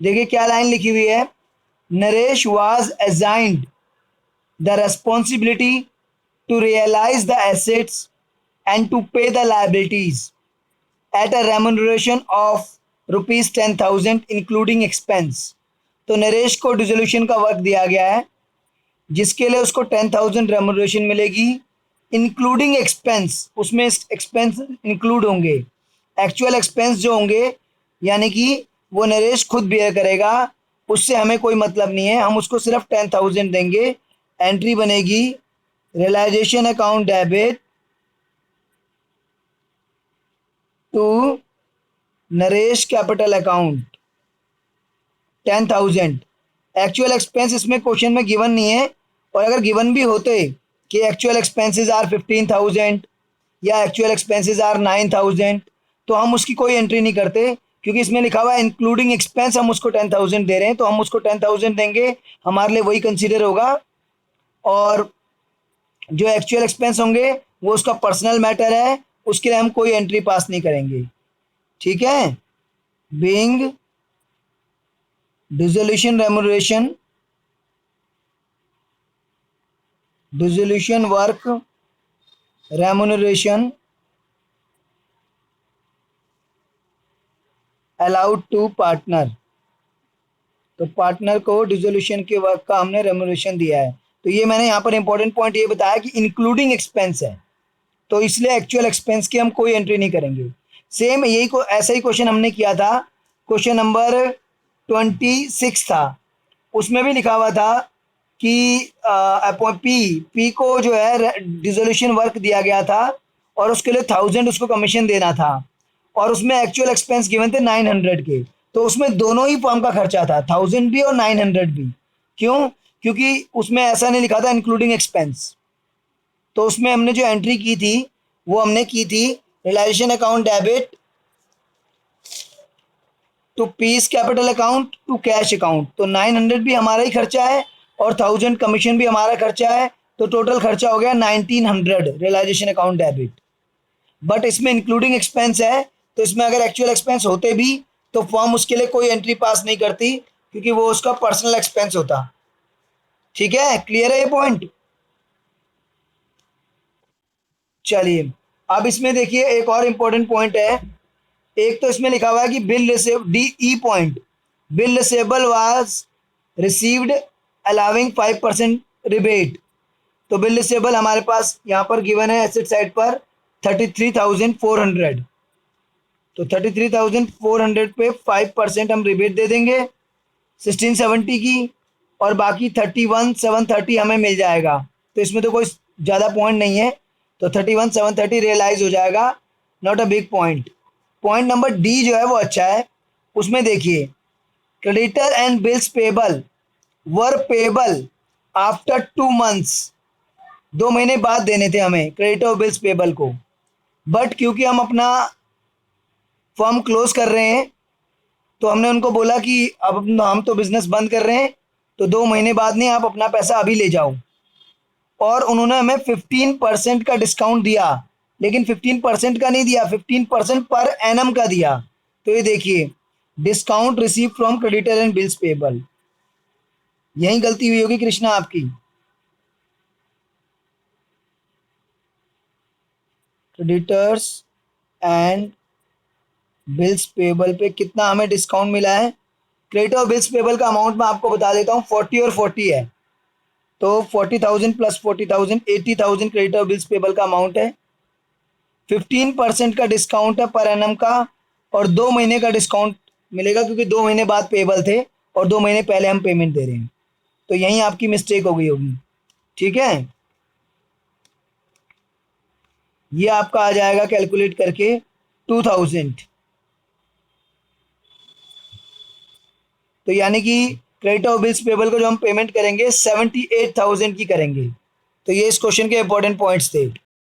देखिए क्या लाइन लिखी हुई है, Naresh was assigned the responsibility to realise the assets and to pay the liabilities at a remuneration of ₹10,000 including expense. तो नरेश को डिसोल्यूशन का वर्क दिया गया है जिसके लिए उसको 10,000 रेम्यूनरेशन मिलेगी इंक्लूडिंग एक्सपेंस, उसमें एक्सपेंस इंक्लूड होंगे, एक्चुअल एक्सपेंस जो होंगे यानी कि वो नरेश खुद बियर करेगा, उससे हमें कोई मतलब नहीं है, हम उसको सिर्फ 10,000 देंगे। एंट्री बनेगी realisation account debit to Naresh capital account 10,000। Actual expense इसमें क्वेश्चन में गिवन नहीं है, और अगर गिवन भी होते कि एक्चुअल एक्सपेंसेस आर 15,000 या एक्चुअल एक्सपेंसेस आर 9,000 तो हम उसकी कोई एंट्री नहीं करते, क्योंकि इसमें लिखा हुआ है इंक्लूडिंग एक्सपेंस, हम उसको 10,000 दे रहे हैं तो हम उसको 10,000 देंगे, हमारे लिए वही कंसीडर होगा। और जो एक्चुअल एक्सपेंस होंगे वो उसका पर्सनल मैटर है, उसके लिए हम कोई एंट्री पास नहीं करेंगे। ठीक है, being dissolution remuneration, dissolution work remuneration allowed to partner, तो पार्टनर को डिसोल्यूशन के वर्क का हमने रेम्यूनरेशन दिया है। तो ये मैंने यहाँ पर इंपॉर्टेंट पॉइंट ये बताया कि इंक्लूडिंग एक्सपेंस है, तो इसलिए एक्चुअल एक्सपेंस की हम कोई एंट्री नहीं करेंगे। सेम यही को ऐसा ही क्वेश्चन हमने किया था, क्वेश्चन नंबर 26 था, उसमें भी लिखा हुआ था कि पी को जो है डिसोल्यूशन वर्क दिया गया था और उसके लिए 1,000 उसको कमीशन देना था, और उसमें एक्चुअल एक्सपेंस गिवन थे 900 के, तो उसमें दोनों ही फॉर्म का खर्चा था, 1,000 भी और 900 भी। क्यों? क्योंकि उसमें ऐसा नहीं लिखा था इंक्लूडिंग एक्सपेंस। तो उसमें हमने जो एंट्री की थी वो हमने की थी realisation account debit to piece capital account to cash account, तो 900 भी हमारा ही खर्चा है और 1,000 कमीशन भी हमारा खर्चा है, तो टोटल खर्चा हो गया 1,900 रियलाइजेशन अकाउंट डेबिट। बट इसमें इंक्लूडिंग एक्सपेंस है, तो इसमें अगर एक्चुअल एक्सपेंस होते भी तो फॉर्म उसके लिए कोई एंट्री पास नहीं करती, क्योंकि वो उसका पर्सनल एक्सपेंस होता। ठीक है, क्लियर है ये पॉइंट? चलिए, अब इसमें देखिए एक और इम्पोर्टेंट पॉइंट है, एक तो इसमें लिखा हुआ है कि bill receive D E point, bill receivable was received allowing 5% rebate. तो बिल रिसेबल हमारे पास यहाँ पर गिवन है एसेट साइड पर 33,400, तो 33,400 पे 5% हम रिबेट दे देंगे 1670 की, और बाकी 31,730 हमें मिल जाएगा। तो इसमें तो कोई ज़्यादा पॉइंट नहीं है, तो 31,730 रियलाइज हो जाएगा, not a big point. Point number D जो है वो अच्छा है, उसमें देखिए creditor and bills payable were payable after 2 months, 2 महीने बाद देने थे हमें क्रेडिटर और बिल्स पेबल को, बट क्योंकि हम अपना फर्म क्लोज कर रहे हैं तो हमने उनको बोला कि अब हम तो बिजनेस बंद कर रहे हैं, तो 2 महीने बाद नहीं, आप अपना पैसा अभी ले जाओ, और उन्होंने हमें 15% का डिस्काउंट दिया, लेकिन 15% का नहीं दिया, 15% पर एनम का दिया। तो ये देखिए discount receive from creditor and bills payable, यही गलती हुई होगी कृष्णा आपकी। क्रेडिटर्स एंड बिल्स पेबल पे कितना हमें डिस्काउंट मिला है? क्रेडिटर और बिल्स पेबल का अमाउंट मैं आपको बता देता हूँ, 40 और 40 है, तो 40,000 प्लस 40,000 80,000 क्रेडिटर बिल्स पेबल का अमाउंट है, 15% का डिस्काउंट है पर एनम का, और 2 महीने का डिस्काउंट मिलेगा क्योंकि 2 महीने बाद पेबल थे और 2 महीने पहले हम पेमेंट दे रहे हैं, तो यहीं आपकी मिस्टेक हो गई होगी। ठीक है, ये आपका आ जाएगा कैलकुलेट करके 2,000, तो यानी कि क्रेडिट और बिल्स पेबल को जो हम पेमेंट करेंगे 78,000 की करेंगे। तो ये इस क्वेश्चन के इंपॉर्टेंट पॉइंट्स थे।